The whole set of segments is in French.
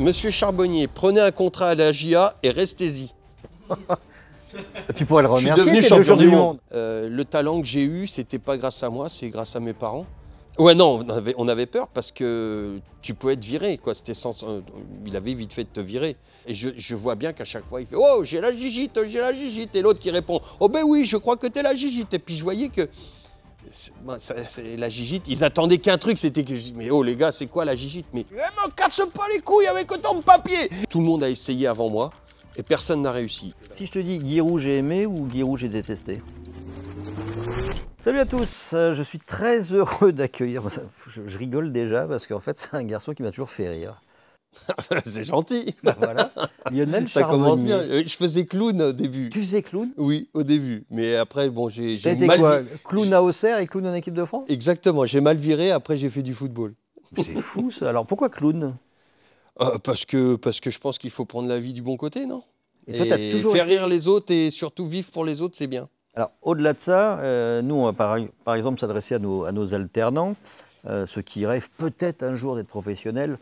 Monsieur Charbonnier, prenez un contrat à la GIA et restez-y. Tu pourrais le remercier, je suis devenu t'es le champion champion du monde. Le talent que j'ai eu, c'était pas grâce à moi, c'est grâce à mes parents. Ouais, non, on avait peur parce que tu peux être viré, quoi. Il avait vite fait de te virer. Et je vois bien qu'à chaque fois, il fait « Oh, j'ai la gigite, j'ai la gigite !» Et l'autre qui répond « Oh ben oui, je crois que t'es la gigite !» Et puis je voyais que la gigite, ils attendaient qu'un truc, c'était que je dis « Mais oh les gars, c'est quoi la gigite ?» Mais « Eh, me casse pas les couilles avec autant de papier !» Tout le monde a essayé avant moi et personne n'a réussi. Si je te dis Giroud j'ai aimé ou Giroud j'ai détesté? Salut à tous, je suis très heureux d'accueillir, je rigole déjà parce qu'en fait c'est un garçon qui m'a toujours fait rire. C'est gentil. Ben voilà, Lionel Ça commence bien. Charbonnier. Je faisais clown au début. Tu faisais clown? Oui, au début. Mais après, bon, j'ai T'as été mal quoi? viré. Clown à Auxerre et clown en équipe de France? Exactement, j'ai mal viré, après j'ai fait du football. C'est fou ça, alors pourquoi clown? Parce que je pense qu'il faut prendre la vie du bon côté, non? Et toi, t'as toujours faire été... rire les autres et surtout vivre pour les autres, c'est bien. Alors, au-delà de ça, nous, on va par exemple s'adresser à nos alternants, ceux qui rêvent peut-être un jour d'être professionnels.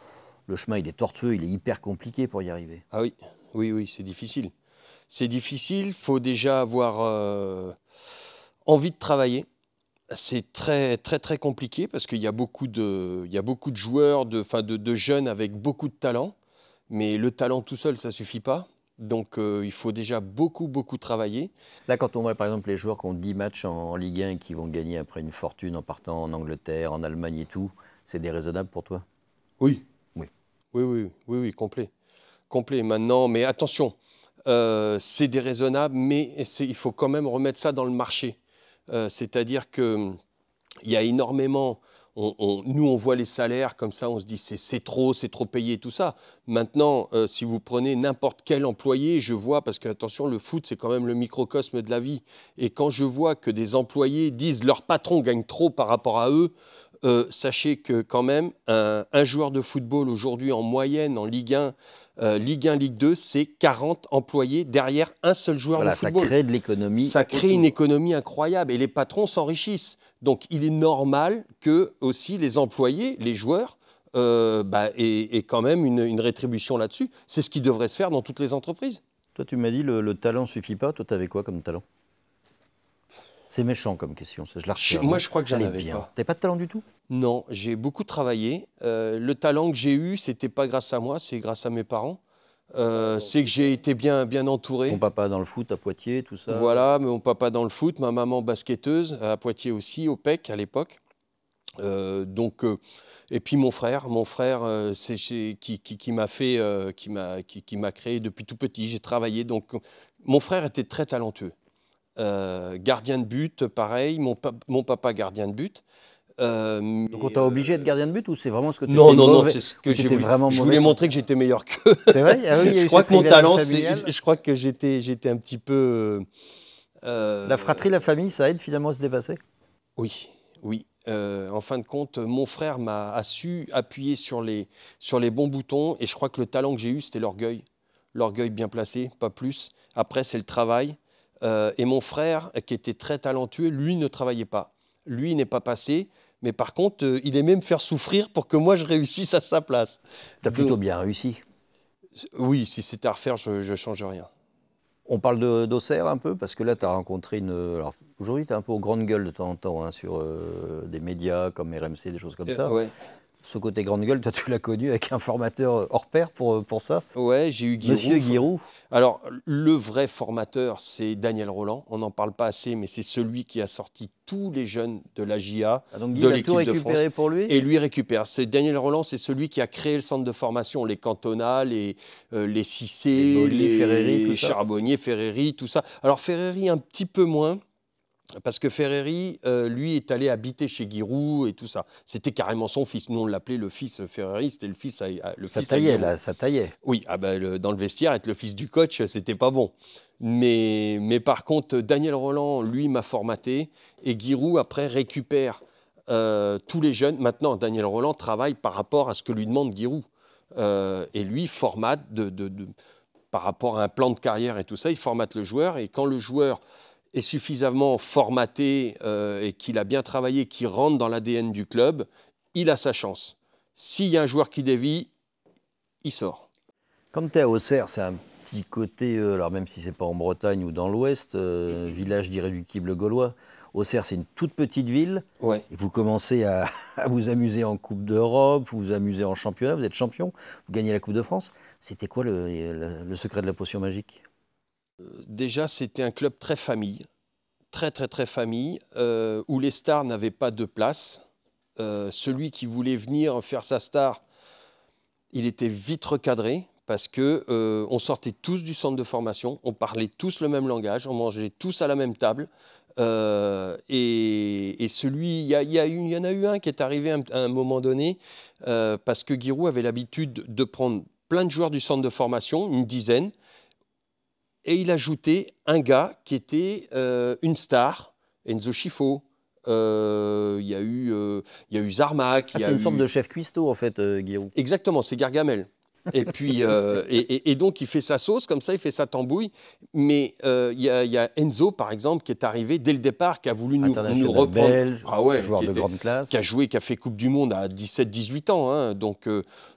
Le chemin, il est tortueux, il est hyper compliqué pour y arriver. Ah oui, oui, c'est difficile. C'est difficile, il faut déjà avoir envie de travailler. C'est très compliqué parce qu'il y a beaucoup de joueurs, de jeunes avec beaucoup de talent. Mais le talent tout seul, ça ne suffit pas. Donc il faut déjà beaucoup travailler. Là, quand on voit par exemple les joueurs qui ont 10 matchs en Ligue 1 et qui vont gagner après une fortune en partant en Angleterre, en Allemagne et tout, c'est déraisonnable pour toi? Oui. Oui. Oui, complet. Complet maintenant, mais attention, c'est déraisonnable, mais il faut quand même remettre ça dans le marché. C'est-à-dire qu'il y a énormément... nous, on voit les salaires comme ça, on se dit c'est trop payé, tout ça. Maintenant, si vous prenez n'importe quel employé, je vois, parce que attention, le foot, c'est quand même le microcosme de la vie. Et quand je vois que des employés disent leur patron gagne trop par rapport à eux, sachez que quand même, un joueur de football aujourd'hui en moyenne, en Ligue 1, Ligue 1, Ligue 2, c'est 40 employés derrière un seul joueur de football. Ça crée de l'économie. Ça crée une économie incroyable et les patrons s'enrichissent. Donc il est normal que aussi les employés, les joueurs, aient quand même une rétribution là-dessus. C'est ce qui devrait se faire dans toutes les entreprises. Toi, tu m'as dit le talent ne suffit pas. Toi, tu avais quoi comme talent? C'est méchant comme question, ça, je la retire. Moi, je crois que j'en avais pas. T'avais pas de talent du tout? Non, j'ai beaucoup travaillé. Le talent que j'ai eu, c'était pas grâce à moi, c'est grâce à mes parents. C'est que j'ai été bien entouré. Mon papa dans le foot à Poitiers, tout ça. Voilà, mon papa dans le foot, ma maman basketteuse, à Poitiers aussi, au PEC à l'époque. Et puis mon frère, c'est qui m'a créé depuis tout petit. J'ai travaillé. Donc mon frère était très talentueux. Gardien de but, pareil. Mon papa gardien de but. Donc on t'a obligé d'être gardien de but ou c'est vraiment ce que tu étais Non, c'est ce que j'ai voulu. Je voulais montrer que j'étais meilleur qu'eux. C'est vrai? Ah oui, je crois que mon talent, je crois que j'étais un petit peu... La fratrie, la famille, ça aide finalement à se dépasser? Oui. En fin de compte, mon frère a su appuyer sur les bons boutons et je crois que le talent que j'ai eu, c'était l'orgueil. L'orgueil bien placé, pas plus. Après, c'est le travail. Et mon frère, qui était très talentueux, lui ne travaillait pas. Lui n'est pas passé, mais par contre, il aimait me faire souffrir pour que moi, je réussisse à sa place. Tu as plutôt bien réussi. Oui, si c'était à refaire, je ne change rien. On parle d'Auxerre un peu, parce que là, tu as rencontré une... Alors, aujourd'hui, tu es un peu aux grandes gueules de temps en temps, hein, sur des médias comme RMC, des choses comme ça. Ouais. Ce côté grande gueule, toi, tu l'as connu avec un formateur hors pair pour ça. Ouais, j'ai eu Giroud. Monsieur Giroud. Alors, le vrai formateur, c'est Daniel Rolland. On n'en parle pas assez, mais c'est celui qui a sorti tous les jeunes de la GIA, de l'équipe de France. Pour lui. Et lui récupère. Daniel Rolland, c'est celui qui a créé le centre de formation, les Cantona, les Cissé, les Charbonnier, Ferreri, tout ça. Alors, Ferreri, un petit peu moins. Parce que Ferreri, lui, est allé habiter chez Giroud et tout ça. C'était carrément son fils. Nous, on l'appelait le fils Ferreri, c'était le fils à Giroud. Ça taillait. Oui, dans le vestiaire, être le fils du coach, c'était pas bon. Mais par contre, Daniel Rolland, lui, m'a formaté. Et Giroud, après, récupère tous les jeunes. Maintenant, Daniel Rolland travaille par rapport à ce que lui demande Giroud. Et lui, formate par rapport à un plan de carrière et tout ça. Il formate le joueur. Et quand le joueur est suffisamment formaté et qu'il a bien travaillé, qu'il rentre dans l'ADN du club, il a sa chance. S'il y a un joueur qui dévie, il sort. Quand tu es à Auxerre, c'est un petit côté, alors même si c'est pas en Bretagne ou dans l'Ouest, village d'irréductibles gaulois. Auxerre, c'est une toute petite ville. Ouais. Et vous commencez à vous amuser en Coupe d'Europe, vous vous amusez en championnat, vous êtes champion, vous gagnez la Coupe de France. C'était quoi le secret de la potion magique? Déjà, c'était un club très famille, très famille, où les stars n'avaient pas de place. Celui qui voulait venir faire sa star, il était vite recadré parce que on sortait tous du centre de formation, on parlait tous le même langage, on mangeait tous à la même table. Et celui, il y en a eu un qui est arrivé à un moment donné parce que Giroud avait l'habitude de prendre plein de joueurs du centre de formation, une dizaine, et il ajoutait un gars qui était une star, Enzo Schifo. Il y a eu Zarmak. C'est une sorte de chef cuistot en fait, Giroud. Exactement, c'est Gargamel. Et puis, et donc, il fait sa sauce, comme ça, il fait sa tambouille. Mais il y a Enzo, par exemple, qui est arrivé dès le départ, qui a voulu nous reprendre. Belge, Ah ouais, joueur de grande classe. Qui a joué, qui a fait Coupe du Monde à 17-18 ans. Hein. Donc,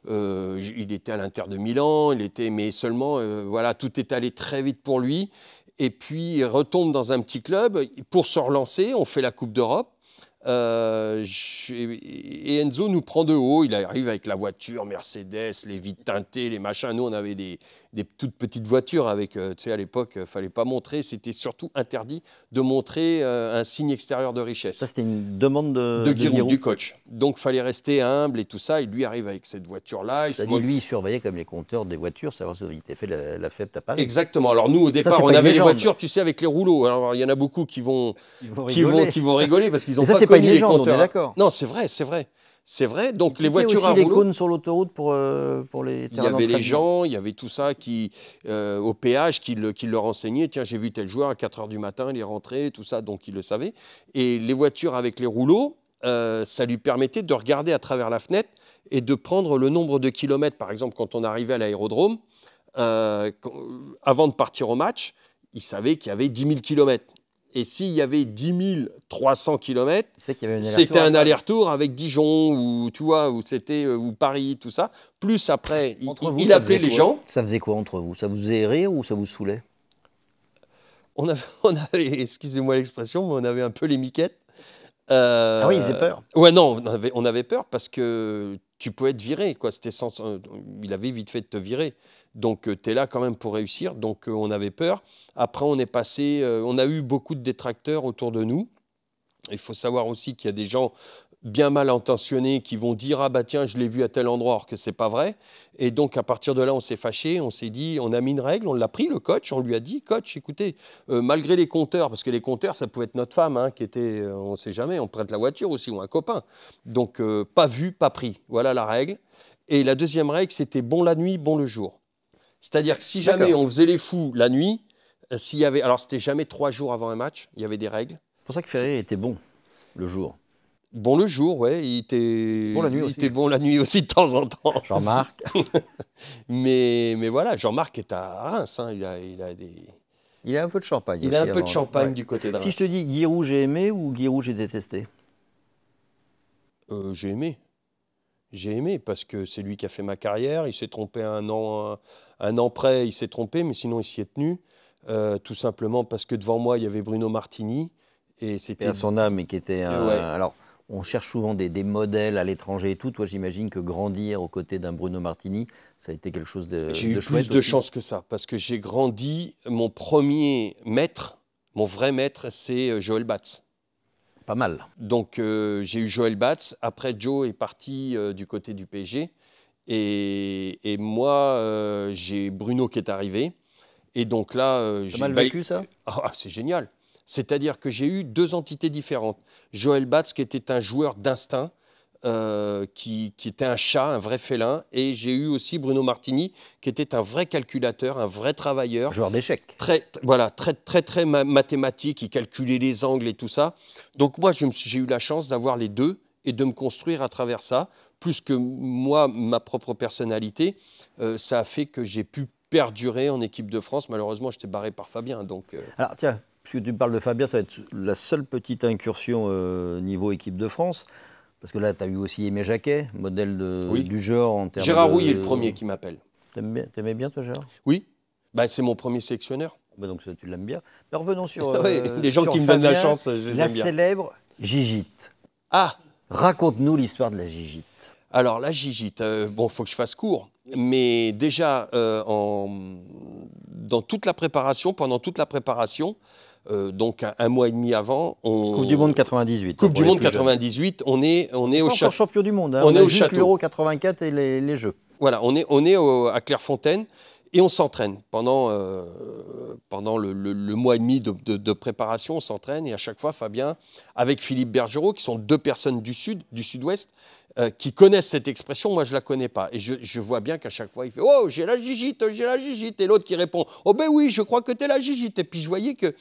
il était à l'Inter de Milan, mais seulement, voilà, tout est allé très vite pour lui. Et puis, il retombe dans un petit club. Pour se relancer, on fait la Coupe d'Europe. Et Enzo nous prend de haut, il arrive avec la voiture Mercedes, les vitres teintées, les machins. Nous, on avait des toutes petites voitures avec, tu sais, à l'époque, il ne fallait pas montrer, c'était surtout interdit de montrer un signe extérieur de richesse. Ça, c'était une demande de Giroud, du coach. Donc, il fallait rester humble et tout ça. Et lui arrive avec cette voiture-là. Lui, il surveillait comme les compteurs des voitures, savoir si il fait la fête à Paris. Exactement. Alors, nous, au départ, on avait les voitures, tu sais, avec les rouleaux. Alors, il y en a beaucoup qui vont rigoler parce qu'ils n'ont pas connu les compteurs. D'accord. Non, c'est vrai. C'est vrai, donc les voitures à rouleau. Il y avait les cônes sur l'autoroute pour les terrains. Il y avait les gens, il y avait tout ça au péage qui leur enseignait. Tiens, j'ai vu tel joueur à 4 h du matin, il est rentré, tout ça, donc il le savait. Et les voitures avec les rouleaux, ça lui permettait de regarder à travers la fenêtre et de prendre le nombre de kilomètres. Par exemple, quand on arrivait à l'aérodrome, avant de partir au match, il savait qu'il y avait 10 000 kilomètres. Et s'il y avait 10 300 km, c'était un aller-retour avec Dijon ou, tu vois, ou Paris, tout ça. Plus après, il appelait les gens. Ça faisait quoi entre vous? Ça vous faisait rire ou ça vous saoulait? On avait excusez-moi l'expression, mais on avait un peu les miquettes. Ah oui, il faisait peur. Ouais, non, on avait peur parce que tu pouvais être viré, quoi. Il avait vite fait de te virer. Donc, tu es là quand même pour réussir. Donc, on avait peur. Après, on a eu beaucoup de détracteurs autour de nous. Il faut savoir aussi qu'il y a des gens bien mal intentionnés qui vont dire « Ah bah tiens, je l'ai vu à tel endroit », alors que ce n'est pas vrai. Et donc, à partir de là, on s'est fâché, on s'est dit, on a mis une règle, on l'a pris, le coach, on lui a dit « Coach, écoutez, malgré les compteurs, parce que les compteurs, ça pouvait être notre femme, hein, qui était, on ne sait jamais, on prête la voiture aussi, ou un copain. Donc, pas vu, pas pris. Voilà la règle. Et la deuxième règle, c'était bon la nuit, bon le jour. C'est-à-dire que si jamais on faisait les fous la nuit, alors c'était jamais 3 jours avant un match, il y avait des règles. C'est pour ça que Ferré était bon le jour. Bon le jour, ouais, il était bon la nuit aussi. Était bon la nuit aussi de temps en temps. Jean-Marc. mais voilà, Jean-Marc est à Reims, hein, il a un peu de champagne. Il a un peu de champagne du côté de Reims. Si je te dis Giroud j'ai aimé ou Giroud j'ai détesté? J'ai aimé. J'ai aimé parce que c'est lui qui a fait ma carrière. Il s'est trompé un an près, il s'est trompé, mais sinon il s'y est tenu. Tout simplement parce que devant moi, il y avait Bruno Martini. Et c'était à son âme, et qui était un... Ouais. Alors, on cherche souvent des modèles à l'étranger et tout. Toi, j'imagine que grandir aux côtés d'un Bruno Martini, ça a été quelque chose de chouette. J'ai eu plus de chance que ça, parce que j'ai grandi, mon premier maître, mon vrai maître, c'est Joël Batz. Pas mal. Donc, j'ai eu Joël Batz. Après, Joe est parti du côté du PSG. Et moi, j'ai Bruno qui est arrivé. Et donc là... T'as mal vécu ça? C'est génial. C'est-à-dire que j'ai eu 2 entités différentes. Joël Batz, qui était un joueur d'instinct, qui était un chat, un vrai félin. Et j'ai eu aussi Bruno Martini, qui était un vrai calculateur, un vrai travailleur. Joueur d'échecs. Très mathématique. Il calculait les angles et tout ça. Donc moi, j'ai eu la chance d'avoir les deux et de me construire à travers ça. Plus que moi, ma propre personnalité, ça a fait que j'ai pu perdurer en équipe de France. Malheureusement, j'étais barré par Fabien. Donc, Alors tiens, puisque tu parles de Fabien, ça va être la seule petite incursion niveau équipe de France. Parce que là, tu as eu aussi Aimé Jacquet, modèle du genre en termes Gérard Rouillet est le premier qui m'appelle. T'aimais bien toi, Gérard? Oui, bah, c'est mon premier sélectionneur. Bah donc tu l'aimes bien. Mais revenons sur, Ouais, les gens sur qui me donnent la Fabien, chance, je les la aime bien. célèbre Gigite. Ah, Raconte-nous l'histoire de la Gigite. alors la gigite, bon, il faut que je fasse court. Mais déjà, dans toute la préparation, pendant toute la préparation, donc un mois et demi avant, Coupe du Monde 98. Coupe pour du les Monde plus jeunes. 98, on est Pas au encore château. champion du monde. Hein. On On est a au juste château. l'Euro 84 et les Jeux. Voilà, on est à Clairefontaine et on s'entraîne. Pendant le mois et demi de préparation, on s'entraîne. Et à chaque fois, Fabien, avec Philippe Bergerot, qui sont deux personnes du sud-ouest, qui connaissent cette expression, moi je ne la connais pas. Et je vois bien qu'à chaque fois, il fait « Oh, j'ai la gigite, j'ai la gigite !» Et l'autre qui répond « Oh ben oui, je crois que tu es la gigite !» Et puis je voyais que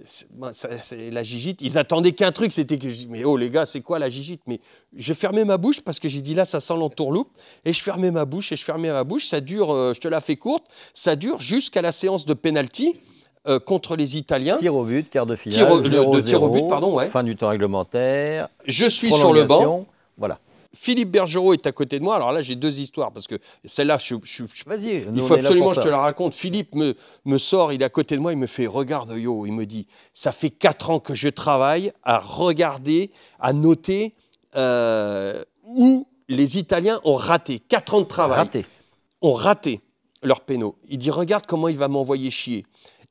c'est la gigite. Ils attendaient qu'un truc, c'était que je dis, mais oh les gars, c'est quoi la gigite? Mais je fermais ma bouche parce que j'ai dit là, ça sent l'entourloupe. Et je fermais ma bouche et je fermais ma bouche. Ça dure, je te la fais courte, ça dure jusqu'à la séance de penalty contre les Italiens. Tir au but, quart de finale, 0-0, tir au but, pardon, ouais. fin du temps réglementaire. Je suis sur le banc. Prolongation. Voilà. Philippe Bergerot est à côté de moi. Alors là, j'ai deux histoires parce que celle-là, Vas-y, il faut absolument que je te la raconte. Philippe me sort, il est à côté de moi, il me fait « Regarde, Yo », il me dit « Ça fait 4 ans que je travaille à regarder, à noter où les Italiens ont raté. 4 ans de travail. Ont raté leurs pénaux. Il dit « Regarde comment il va m'envoyer chier. »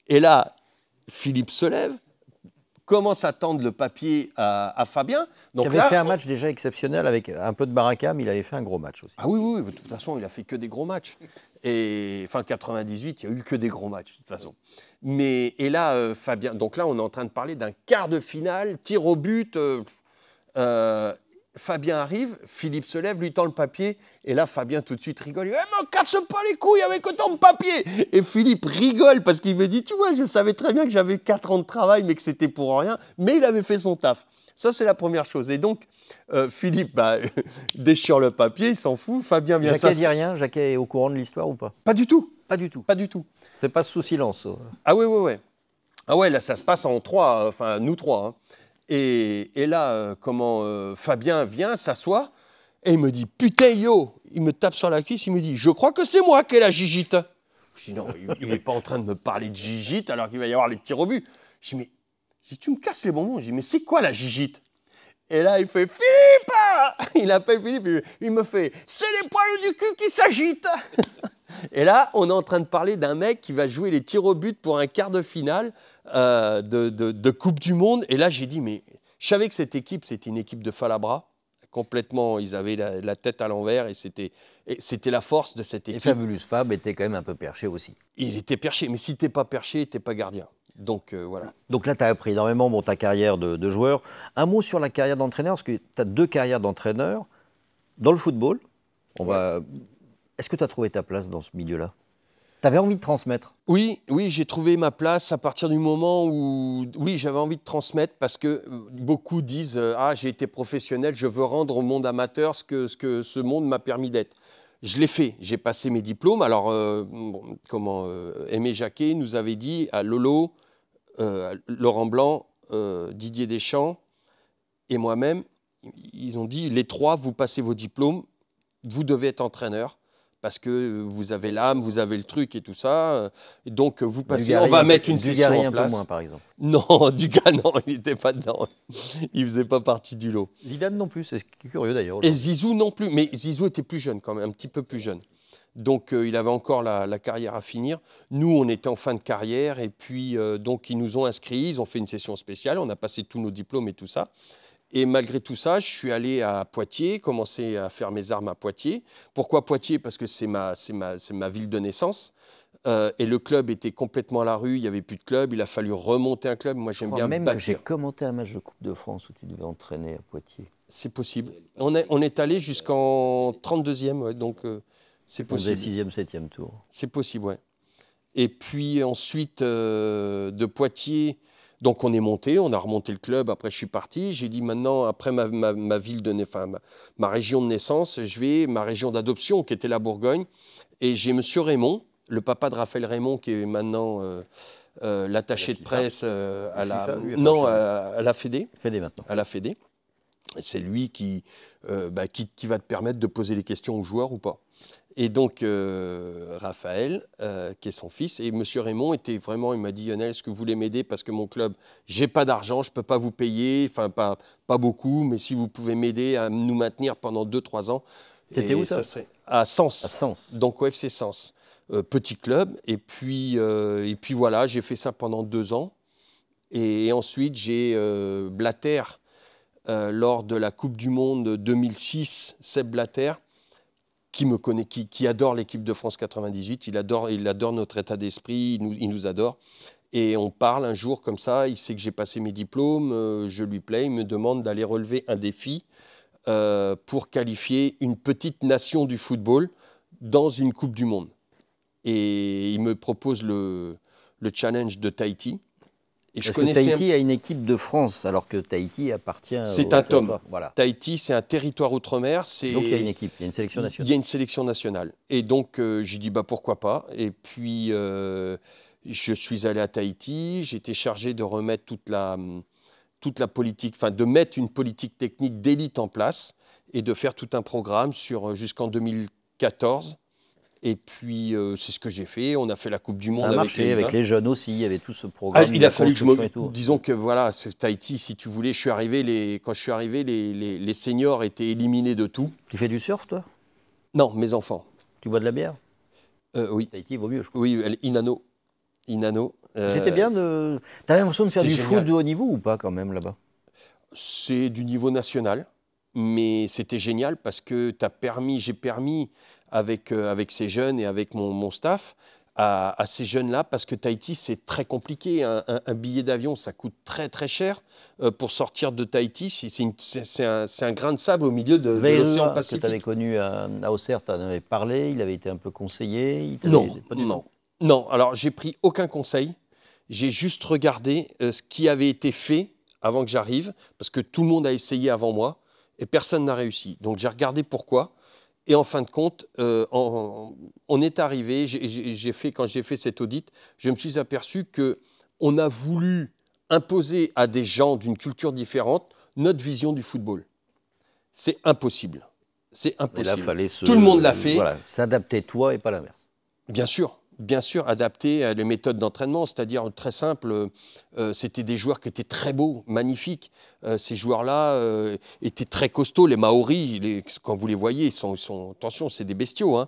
Et là, Philippe se lève, commence à tendre le papier à Fabien. Donc il avait fait un match déjà exceptionnel avec un peu de baraka, mais il avait fait un gros match aussi. Ah oui, de toute façon, il a fait que des gros matchs. Et fin 98, il n'y a eu que des gros matchs, de toute façon. Et là, Fabien, donc là, on est en train de parler d'un quart de finale, tir au but. Fabien arrive, Philippe se lève, lui tend le papier, et là, Fabien tout de suite rigole. Il dit « Mais casse pas les couilles avec autant de papier !» Et Philippe rigole parce qu'il me dit « Tu vois, je savais très bien que j'avais 4 ans de travail, mais que c'était pour rien. » Mais il avait fait son taf. Ça, c'est la première chose. Et donc, Philippe déchire le papier, il s'en fout. Fabien vient s'asseoir. Jacquet dit rien? Jacquet est au courant de l'histoire ou pas? Pas du tout. Pas du tout. Pas du tout. C'est pas sous silence. Ah oui. Ah ouais, là, ça se passe en 3, enfin, nous 3. Hein. Et là, Fabien vient, s'assoit, et il me dit « Putain, Yo !» Il me tape sur la cuisse, il me dit « Je crois que c'est moi qui ai la gigite. » Je dis « Non, il n'est pas en train de me parler de gigite alors qu'il va y avoir les tirs au but. » Je dis « Mais tu me casses les bonbons. » Je dis « Mais c'est quoi la gigite ?» Et là, il fait « Philippe !» Il appelle Philippe, il me fait « C'est les poils du cul qui s'agitent !» Et là, on est en train de parler d'un mec qui va jouer les tirs au but pour un quart de finale de Coupe du Monde. Et là, j'ai dit, mais je savais que cette équipe, c'était une équipe de Falabra. Complètement, ils avaient la tête à l'envers et c'était la force de cette équipe. Et Fabulous Fab était quand même un peu perché aussi. Il était perché, mais si tu n'es pas perché, tu n'es pas gardien. Donc voilà. Donc là, tu as appris énormément ta carrière de joueur. Un mot sur la carrière d'entraîneur, parce que tu as 2 carrières d'entraîneur dans le football. Est-ce que tu as trouvé ta place dans ce milieu-là? Tu avais envie de transmettre? Oui, j'ai trouvé ma place à partir du moment où j'avais envie de transmettre parce que beaucoup disent « Ah, j'ai été professionnel, je veux rendre au monde amateur ce que ce monde m'a permis d'être ». Je l'ai fait, j'ai passé mes diplômes. Alors, Aimé Jacquet nous avait dit à Lolo, Laurent Blanc, Didier Deschamps et moi-même, ils ont dit « Les 3, vous passez vos diplômes, vous devez être entraîneur. » Parce que vous avez l'âme, vous avez le truc et tout ça. Donc, vous passez, Dugarry, on va mettre une session en place. un peu moins, par exemple. Non, Dugas, non, il n'était pas dedans. Il ne faisait pas partie du lot. Zidane non plus, c'est curieux d'ailleurs. Et Zizou non plus. Mais Zizou était plus jeune quand même, un petit peu plus jeune. Donc, il avait encore la carrière à finir. Nous, on était en fin de carrière. Et puis, donc, ils nous ont inscrits. Ils ont fait une session spéciale. On a passé tous nos diplômes et tout ça. Et malgré tout ça, je suis allé à Poitiers, commencé à faire mes armes à Poitiers. Pourquoi Poitiers? Parce que c'est ma ville de naissance. Et le club était complètement à la rue, il n'y avait plus de club, il a fallu remonter un club. Moi, j'aime bien même bâtir. Que j'ai commenté un match de Coupe de France où tu devais entraîner à Poitiers. C'est possible. On est allé jusqu'en 32e, ouais, donc c'est possible. 6e, 7e tour. C'est possible, ouais. Et puis ensuite, de Poitiers... Donc on est monté, on a remonté le club, après je suis parti. J'ai dit maintenant, après ma région de naissance, je vais ma région d'adoption qui était la Bourgogne. Et j'ai monsieur Raymond, le papa de Raphaël Raymond, qui est maintenant l'attaché de presse à la Fédé. Fédé maintenant. À la Fédé. c'est lui qui va te permettre de poser les questions aux joueurs ou pas. Et donc, Raphaël, qui est son fils, et M. Raymond était vraiment, il m'a dit, Lionel, est-ce que vous voulez m'aider parce que mon club, j'ai pas d'argent, je peux pas vous payer, enfin pas beaucoup, mais si vous pouvez m'aider à nous maintenir pendant 2-3 ans. T'étais où ça serait à Sens. À Sens. Donc au FC Sens. Petit club. Et puis voilà, j'ai fait ça pendant 2 ans. Et ensuite, j'ai Blatter, lors de la Coupe du Monde 2006, Seb Blatter, qui me connaît, qui adore l'équipe de France 98, il adore notre état d'esprit, il nous adore. Et on parle un jour comme ça, il sait que j'ai passé mes diplômes, je lui plais, il me demande d'aller relever un défi pour qualifier une petite nation du football dans une Coupe du Monde. Et il me propose le challenge de Tahiti. Et Parce que Tahiti a une équipe de France, alors que Tahiti appartient c'est un tome. Voilà. Tahiti, c'est un territoire outre-mer. Donc il y a une équipe, il y a une sélection nationale. Il y a une sélection nationale. Et donc, j'ai dit, pourquoi pas. Et puis, je suis allé à Tahiti. J'étais chargé de remettre toute la politique, enfin, de mettre une politique technique d'élite en place et de faire tout un programme jusqu'en 2014. Et puis, c'est ce que j'ai fait. On a fait la Coupe du Monde. Ça a marché avec les jeunes aussi. Il y avait tout ce programme. Il a fallu que disons que voilà, Tahiti, si tu voulais, quand je suis arrivé, les seniors étaient éliminés de tout. Tu fais du surf, toi? Non, mes enfants. Tu bois de la bière? Oui. Tahiti vaut mieux, je crois. Oui, Inano. C'était bien de. T'avais l'impression de faire du foot de haut niveau ou pas quand même là-bas? C'est du niveau national, mais c'était génial parce que j'ai permis avec ces jeunes et avec mon staff à ces jeunes-là, parce que Tahiti, c'est très compliqué. Un billet d'avion, ça coûte très, très cher pour sortir de Tahiti. C'est un grain de sable au milieu de l'océan Pacifique. Que tu avais connu à Auxerre, tu en avais parlé, il avait été un peu conseillé? Non. Alors, j'ai pris aucun conseil. J'ai juste regardé ce qui avait été fait avant que j'arrive, parce que tout le monde a essayé avant moi et personne n'a réussi. Donc, j'ai regardé pourquoi. Et en fin de compte, on est arrivé, quand j'ai fait cet audit, je me suis aperçu qu'on a voulu imposer à des gens d'une culture différente notre vision du football. C'est impossible. C'est impossible. Et là, fallait tout le monde l'a fait. Voilà, s'adapter toi et pas l'inverse. Bien sûr, adapter les méthodes d'entraînement, c'est-à-dire très simple, c'était des joueurs qui étaient très beaux, magnifiques. Ces joueurs-là étaient très costauds, les Maoris, quand vous les voyez, ils sont attention, c'est des bestiaux, hein.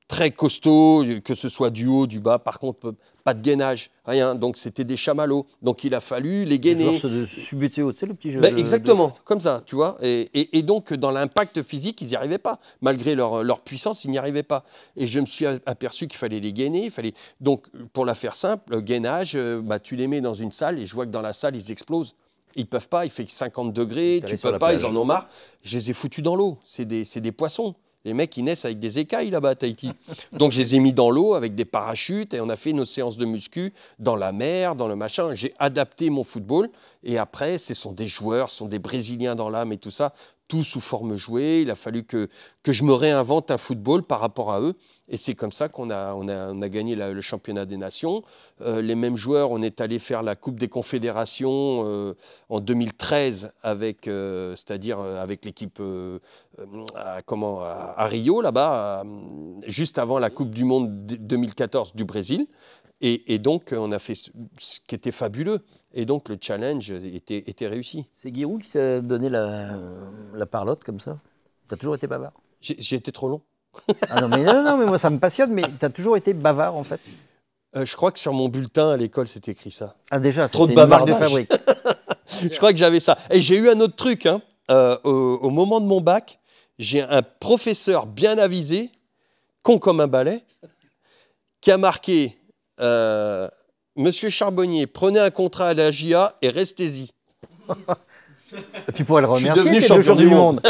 Très costauds, que ce soit du haut, du bas, par contre, pas de gainage, rien. Donc, c'était des chamallows. Donc, il a fallu les gainer. Genre de Subutéo, tu sais, le petit jeu. Exactement, comme ça, tu vois. Et donc, dans l'impact physique, ils n'y arrivaient pas. Malgré leur puissance, ils n'y arrivaient pas. Et je me suis aperçu qu'il fallait les gainer. Donc, pour la faire simple, le gainage, tu les mets dans une salle et je vois que dans la salle, ils explosent. Ils ne peuvent pas, il fait 50 degrés, tu ne peux pas, ils en ont marre. Je les ai foutus dans l'eau. C'est des poissons. Les mecs, ils naissent avec des écailles là-bas à Tahiti. Donc, je les ai mis dans l'eau avec des parachutes et on a fait nos séances de muscu dans la mer, dans le machin. J'ai adapté mon football. Et après, ce sont des joueurs, ce sont des Brésiliens dans l'âme et tout ça, tout sous forme jouée. Il a fallu que je me réinvente un football par rapport à eux. Et c'est comme ça qu'on a gagné le championnat des nations. Les mêmes joueurs, on est allé faire la Coupe des Confédérations en 2013, c'est-à-dire avec l'équipe à Rio, là-bas, juste avant la Coupe du Monde 2014 du Brésil. Et donc, on a fait ce qui était fabuleux. Et donc, le challenge était réussi. C'est Giroud qui t'a donné la parlotte comme ça? Tu as toujours été bavard? J'ai été trop long. Ah non, mais moi, ça me passionne, mais tu as toujours été bavard, en fait? Je crois que sur mon bulletin à l'école, c'était écrit ça. Ah déjà, trop de bavardage. Une marque de fabrique. Je crois que j'avais ça. Et j'ai eu un autre truc. Hein. Au moment de mon bac, j'ai un professeur bien avisé, con comme un balai, qui a marqué Monsieur Charbonnier, prenez un contrat à la JA et restez-y. Tu pourrais le remercier, t'es champion du monde.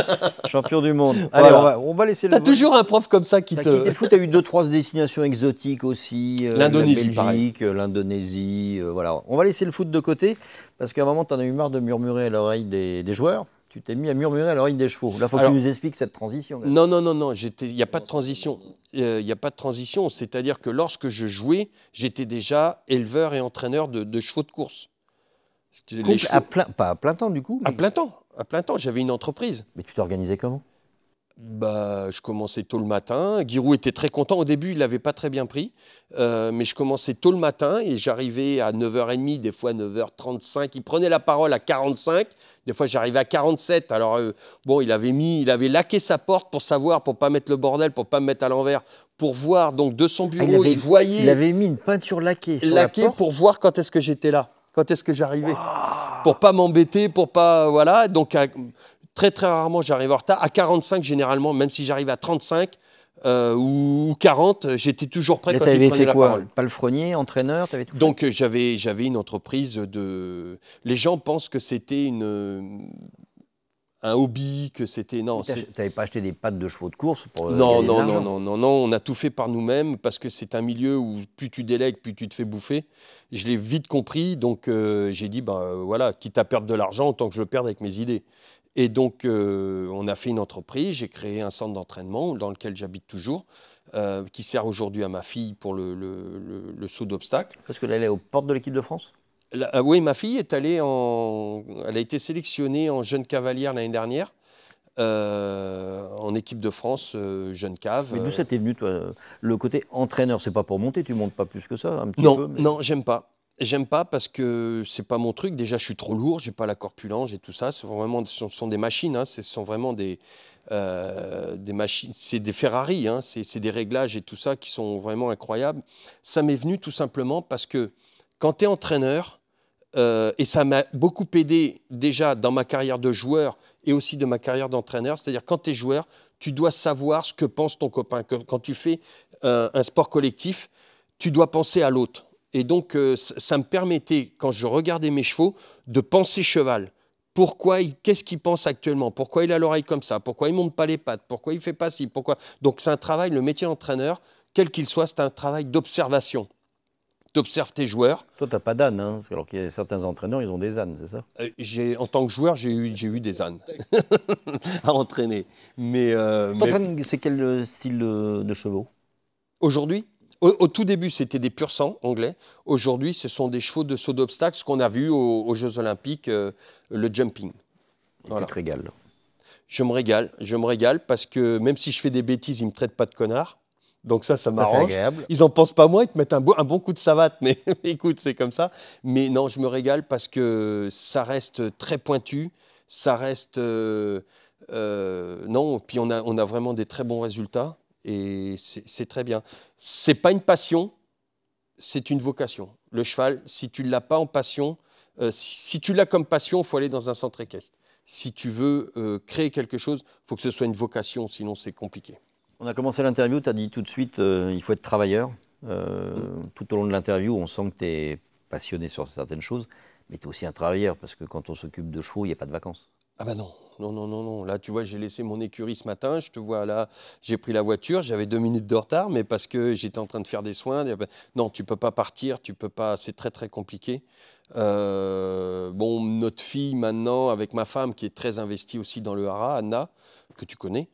Champion du monde. Allez, voilà. on va laisser le... T'as toujours un prof comme ça qui te... T'as quitté le foot, t'as eu 2-3 destinations exotiques aussi. L'Indonésie, la Belgique, l'Indonésie, voilà. On va laisser le foot de côté, parce qu'à un moment, t'en as eu marre de murmurer à l'oreille des joueurs. Tu t'es mis à murmurer à l'oreille des chevaux. Là, il faut que tu nous expliques cette transition. Non. Il n'y a pas de transition. Il n'y a pas de transition. C'est-à-dire que lorsque je jouais, j'étais déjà éleveur et entraîneur de chevaux de course. Pas à plein temps, du coup. À plein temps. À plein temps, j'avais une entreprise. Mais tu t'organisais comment? Bah, je commençais tôt le matin. Giroud était très content. Au début, il ne l'avait pas très bien pris. Mais je commençais tôt le matin et j'arrivais à 9h30, des fois 9h35. Il prenait la parole à 45. Des fois, j'arrivais à 47. Alors, bon, il avait laqué sa porte pour savoir, pour ne pas mettre le bordel, pour ne pas me mettre à l'envers, pour voir. Donc, de son bureau, il voyait. Il avait mis une peinture laquée sur la porte pour voir quand est-ce que j'étais là, quand est-ce que j'arrivais. Pour pas m'embêter, pour pas. Voilà. Donc, très très rarement j'arrive en retard. À 45 généralement, même si j'arrive à 35 ou 40, j'étais toujours prêt. Là, quand il prenait la parole. Palefrenier, entraîneur, t'avais tout fait. Donc j'avais une entreprise Les gens pensent que c'était un hobby, que c'était... Non, tu n'avais pas acheté des pattes de chevaux de course pour non, gagner de non, l'argent. non, on a tout fait par nous-mêmes parce que c'est un milieu où plus tu délègues, plus tu te fais bouffer. Je l'ai vite compris, donc j'ai dit, voilà, quitte à perdre de l'argent, autant que je le perde avec mes idées. Et donc, on a fait une entreprise, j'ai créé un centre d'entraînement dans lequel j'habite toujours, qui sert aujourd'hui à ma fille pour le saut d'obstacle. Parce que là, elle est aux portes de l'équipe de France? Oui, ma fille est allée elle a été sélectionnée en jeune cavalière l'année dernière, en équipe de France, jeune cave. Mais d'où ça t'est venu, toi? Le côté entraîneur, c'est pas pour monter, tu montes pas plus que ça, un petit Non, peu mais... non, j'aime pas. J'aime pas parce que c'est pas mon truc. Déjà, je suis trop lourd, j'ai pas la corpulence, j'ai tout ça. Ce sont des machines, hein. Ce sont vraiment des machines. C'est des Ferrari, hein. C'est des réglages et tout ça qui sont vraiment incroyables. Ça m'est venu tout simplement parce que quand tu es entraîneur, et ça m'a beaucoup aidé déjà dans ma carrière de joueur et aussi de ma carrière d'entraîneur. C'est-à-dire quand tu es joueur, tu dois savoir ce que pense ton copain. Quand tu fais un sport collectif, tu dois penser à l'autre. Et donc, ça me permettait, quand je regardais mes chevaux, de penser cheval. Qu'est-ce qu'il pense actuellement? Pourquoi il a l'oreille comme ça? Pourquoi il ne monte pas les pattes? Pourquoi il ne fait pas ci? Pourquoi? Donc, c'est un travail, le métier d'entraîneur, quel qu'il soit, c'est un travail d'observation. Tu observes tes joueurs. Toi, tu n'as pas d'âne, hein, alors qu'il y a certains entraîneurs, ils ont des ânes, c'est ça? En tant que joueur, j'ai eu des ânes à entraîner. C'est quel style de chevaux? Aujourd'hui, au tout début, c'était des pur sang anglais. Aujourd'hui, ce sont des chevaux de saut d'obstacle, ce qu'on a vu aux Jeux Olympiques, le jumping. Voilà. Tu te régales. Je me régale parce que même si je fais des bêtises, ils ne me traitent pas de connard. Donc ça m'arrange. Ils n'en pensent pas moins, ils te mettent un bon coup de savate, mais écoute, c'est comme ça. Mais non, je me régale parce que ça reste très pointu, ça reste... non, puis on a vraiment des très bons résultats et c'est très bien. C'est pas une passion, c'est une vocation. Le cheval, si tu ne l'as pas en passion, si tu l'as comme passion, il faut aller dans un centre équestre. Si tu veux créer quelque chose, il faut que ce soit une vocation, sinon c'est compliqué. On a commencé l'interview, tu as dit tout de suite il faut être travailleur. Tout au long de l'interview, on sent que tu es passionné sur certaines choses, mais tu es aussi un travailleur, parce que quand on s'occupe de chevaux, il n'y a pas de vacances. Ah bah non. Là, tu vois, j'ai laissé mon écurie ce matin. Je te vois là, j'ai pris la voiture. J'avais 2 minutes de retard, mais parce que j'étais en train de faire des soins. Non, tu peux pas partir. Tu peux pas. C'est très très compliqué. Bon, notre fille maintenant, avec ma femme qui est très investie aussi dans le hara, Anna, que tu connais.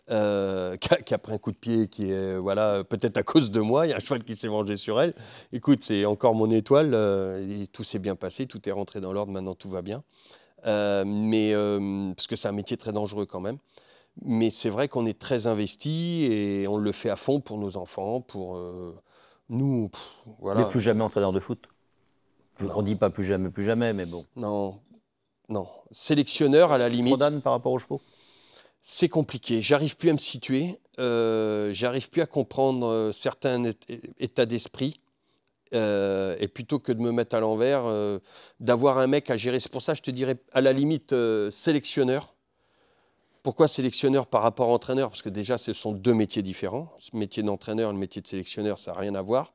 Qui a pris un coup de pied, qui est, voilà, peut-être à cause de moi, il y a un cheval qui s'est vengé sur elle. Écoute, c'est encore mon étoile, et tout s'est bien passé, tout est rentré dans l'ordre, maintenant tout va bien. Parce que c'est un métier très dangereux quand même. Mais c'est vrai qu'on est très investi et on le fait à fond pour nos enfants, pour nous. Voilà. Mais plus jamais entraîneur de foot? On ne dit pas plus jamais, mais bon. Non. Sélectionneur à la limite. Trop d'âne par rapport aux chevaux? C'est compliqué, j'arrive plus à me situer, j'arrive plus à comprendre certains états d'esprit. Et plutôt que de me mettre à l'envers, d'avoir un mec à gérer. C'est pour ça que je te dirais à la limite sélectionneur. Pourquoi sélectionneur par rapport à entraîneur? Parce que déjà, ce sont 2 métiers différents. Le métier d'entraîneur et le métier de sélectionneur, ça n'a rien à voir.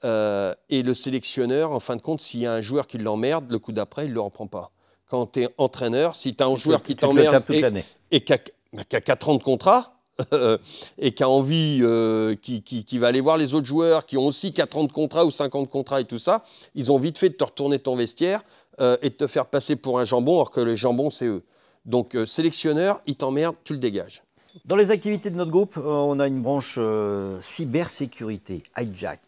Et le sélectionneur, en fin de compte, s'il y a un joueur qui l'emmerde, le coup d'après, il ne le reprend pas. Quand tu es entraîneur, si tu as un joueur qui t'emmerde et qui a 4 ans de contrat, et qui a envie, qui va aller voir les autres joueurs qui ont aussi 4 ans de contrat ou 5 ans de contrat et tout ça, ils ont vite fait de te retourner ton vestiaire et de te faire passer pour un jambon, alors que les jambons, c'est eux. Donc, sélectionneur, il t'emmerde, tu le dégages. Dans les activités de notre groupe, on a une branche cybersécurité, hijack.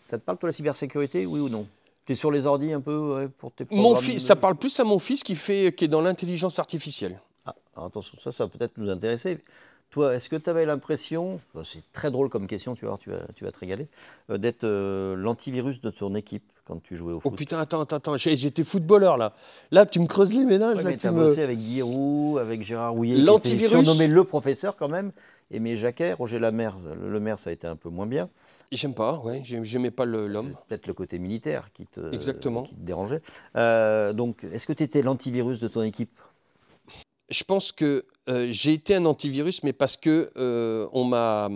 Ça te parle, toi, la cybersécurité, oui ou non? Tu es sur les ordi un peu ouais, pour tes Mon programmes fils, ça parle plus à mon fils qui est dans l'intelligence artificielle. Ah, alors attention, ça va peut-être nous intéresser. Toi, est-ce que tu avais l'impression, c'est très drôle comme question, tu vas, voir, tu vas te régaler, d'être l'antivirus de ton équipe quand tu jouais au Oh foot? putain, attends, j'étais footballeur là. Là, tu me creuses les méninges. Ouais, Là, mais tu as bossé avec Giroud, avec Gérard Houllier, qui était L'antivirus, surnommé le professeur quand même, Aimé Jacquet, Roger Lemaire. Le maire, ça a été un peu moins bien. j'aime pas, ouais, j'aimais pas l'homme. C'est peut-être le côté militaire Exactement. qui te dérangeait. Donc, est-ce que tu étais l'antivirus de ton équipe? Je pense que j'ai été un antivirus, mais parce que on m'a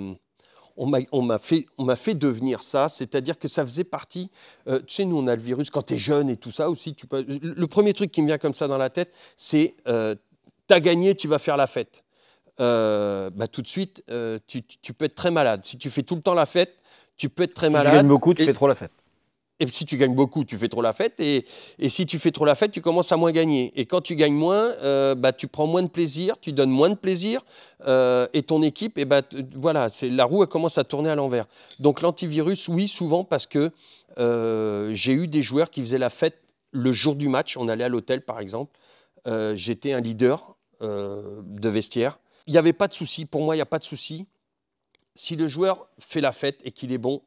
fait devenir ça, c'est-à-dire que ça faisait partie. Tu sais, nous, on a le virus quand tu es jeune et tout ça aussi. Le premier truc qui me vient comme ça dans la tête, c'est t'as gagné, tu vas faire la fête. Tout de suite, tu peux être très malade. Si tu fais tout le temps la fête, tu peux être très malade. Si tu gagnes beaucoup, tu fais trop la fête. Et si tu gagnes beaucoup, tu fais trop la fête. Et si tu fais trop la fête, tu commences à moins gagner. Et quand tu gagnes moins, tu prends moins de plaisir, tu donnes moins de plaisir. Et ton équipe, voilà, la roue elle commence à tourner à l'envers. Donc l'antivirus, oui, souvent parce que j'ai eu des joueurs qui faisaient la fête le jour du match. On allait à l'hôtel, par exemple. J'étais un leader de vestiaire. Il n'y avait pas de souci. Pour moi, il n'y a pas de souci. Si le joueur fait la fête et qu'il est bon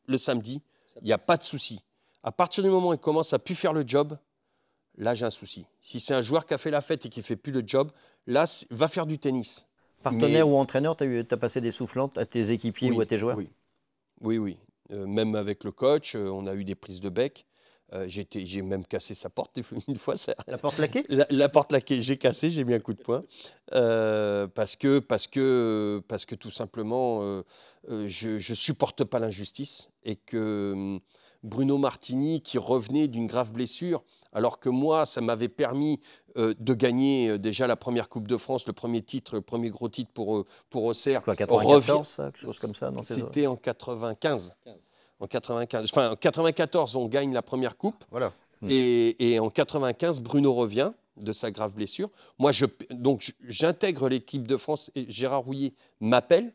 le samedi, il n'y a pas de souci. À partir du moment où il commence à plus faire le job, là, j'ai un souci. Si c'est un joueur qui a fait la fête et qui ne fait plus le job, là, va faire du tennis. Partenaire ou entraîneur, tu as passé des soufflantes à tes équipiers ou à tes joueurs? Oui. Même avec le coach, on a eu des prises de bec. J'ai même cassé sa porte une fois. La porte laquée? La porte laquée, j'ai cassé, j'ai mis un coup de poing. Parce que tout simplement, je ne supporte pas l'injustice. Et que Bruno Martini, qui revenait d'une grave blessure, alors que moi, ça m'avait permis de gagner déjà la première Coupe de France, le premier titre, le premier gros titre pour Auxerre. Quoi, 94, ça, quelque chose comme ça? C'était en 95. En 95. Enfin, en 94, on gagne la première coupe. Voilà. Et en 95, Bruno revient de sa grave blessure. Moi, j'intègre l'équipe de France et Gérard Houllier m'appelle.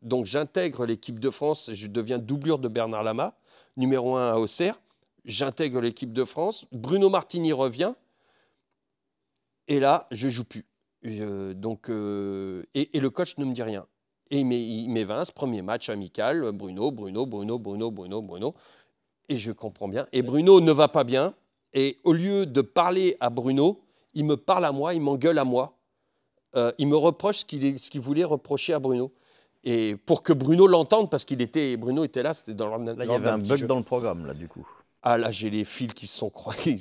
Donc, j'intègre l'équipe de France. Je deviens doublure de Bernard Lama, numéro 1 à Auxerre. J'intègre l'équipe de France. Bruno Martini revient. Et là, je ne joue plus. Et le coach ne me dit rien. Et il m'évince, premier match amical, Bruno. Et je comprends bien. Et Bruno ne va pas bien. Et au lieu de parler à Bruno, il me parle à moi, il m'engueule à moi. Il me reproche ce qu'il voulait reprocher à Bruno. Et pour que Bruno l'entende, parce Bruno était là, c'était dans Là, il y avait un bug dans le programme, là, du coup. Ah là, j'ai les fils qui se sont croisés.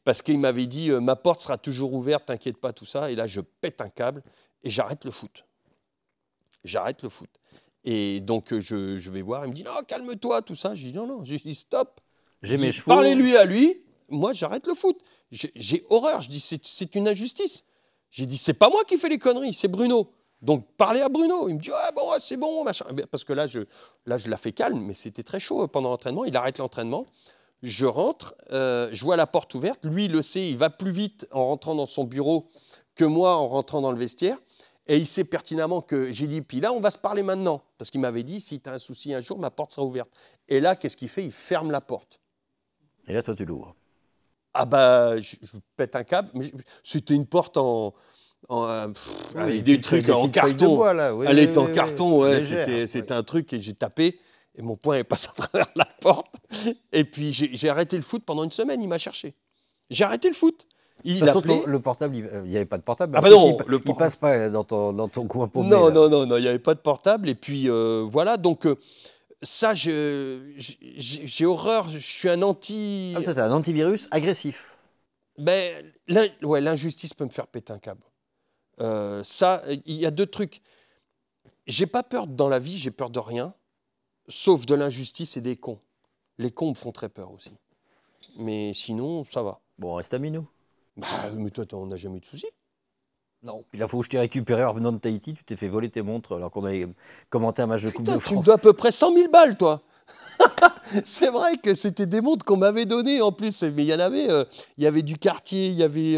Parce qu'il m'avait dit, ma porte sera toujours ouverte, t'inquiète pas, tout ça. Et là, je pète un câble et j'arrête le foot. Et donc, je vais voir, il me dit, non, calme-toi, tout ça. Je dis, non, je dis, stop. J'ai mes chevaux. Parlez-lui à lui, moi, j'arrête le foot. J'ai horreur, je dis, c'est une injustice. J'ai dit, c'est pas moi qui fais les conneries, c'est Bruno. Donc, parlez à Bruno. Il me dit, c'est bon, machin. Parce que là, je la fais calme, mais c'était très chaud pendant l'entraînement. Il arrête l'entraînement. Je rentre, je vois la porte ouverte. Lui, il le sait, il va plus vite en rentrant dans son bureau que moi en rentrant dans le vestiaire. Et il sait pertinemment que j'ai dit, puis là, on va se parler maintenant. Parce qu'il m'avait dit, si tu as un souci un jour, ma porte sera ouverte. Et là, qu'est-ce qu'il fait? Il ferme la porte. Et là, toi, tu l'ouvres. Ah bah, je pète un câble. Mais c'était une porte avec des trucs en carton. Bois, là. Oui, elle était en carton, ouais, légère, c'était un truc et j'ai tapé. Et mon poing est passé à travers la porte. Et puis, j'ai arrêté le foot pendant une semaine. Il m'a cherché. J'ai arrêté le foot. Il appelait. Le portable, il n'y avait pas de portable. Ah bah non, il passe pas dans ton coin paumé. Non, il n'y avait pas de portable. Et puis, voilà. Donc, ça, j'ai horreur. Je suis un anti... Ah, toi, t'es un antivirus agressif. Ben, l'injustice peut me faire péter un câble. Ça, il y a deux trucs. J'ai pas peur dans la vie, j'ai peur de rien. Sauf de l'injustice et des cons. Les cons me font très peur aussi. Mais sinon, ça va. Bon, reste amis, nous. Mais toi, on n'a jamais eu de soucis. Non. Puis la fois où je t'ai récupéré en revenant de Tahiti, tu t'es fait voler tes montres alors qu'on avait commenté un match de Coupe de France. Tu me dois à peu près 100 000 balles, toi. C'est vrai que c'était des montres qu'on m'avait données en plus. Mais il y en avait, il y avait du Cartier, il y avait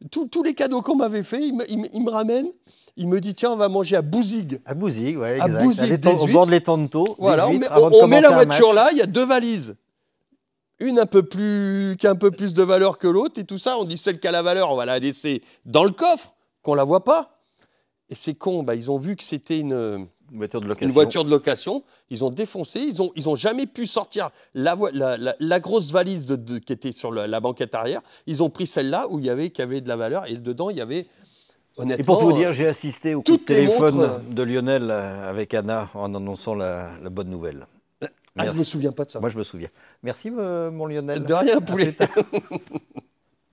tous les cadeaux qu'on m'avait fait. Il me ramène. Il me dit, tiens, on va manger à Bouzigues. À Bouzigues, ouais, exact. À Bouzigues, au bord de l'étang de Thau. Voilà, on met la voiture là, il y a 2 valises. une qui a un peu plus de valeur que l'autre et tout ça. On dit celle qui a la valeur, on va la laisser dans le coffre, qu'on la voit pas. Et c'est con, ils ont vu que c'était une voiture de location. Ils ont défoncé, ils ont jamais pu sortir la grosse valise qui était sur la banquette arrière. Ils ont pris celle-là où qui avait de la valeur et dedans il y avait honnêtement. Et pour tout vous dire, j'ai assisté au coup de téléphone montres, de Lionel avec Anna en annonçant la bonne nouvelle. Je me souviens pas de ça. Moi je me souviens. Merci mon Lionel. De rien, poulet.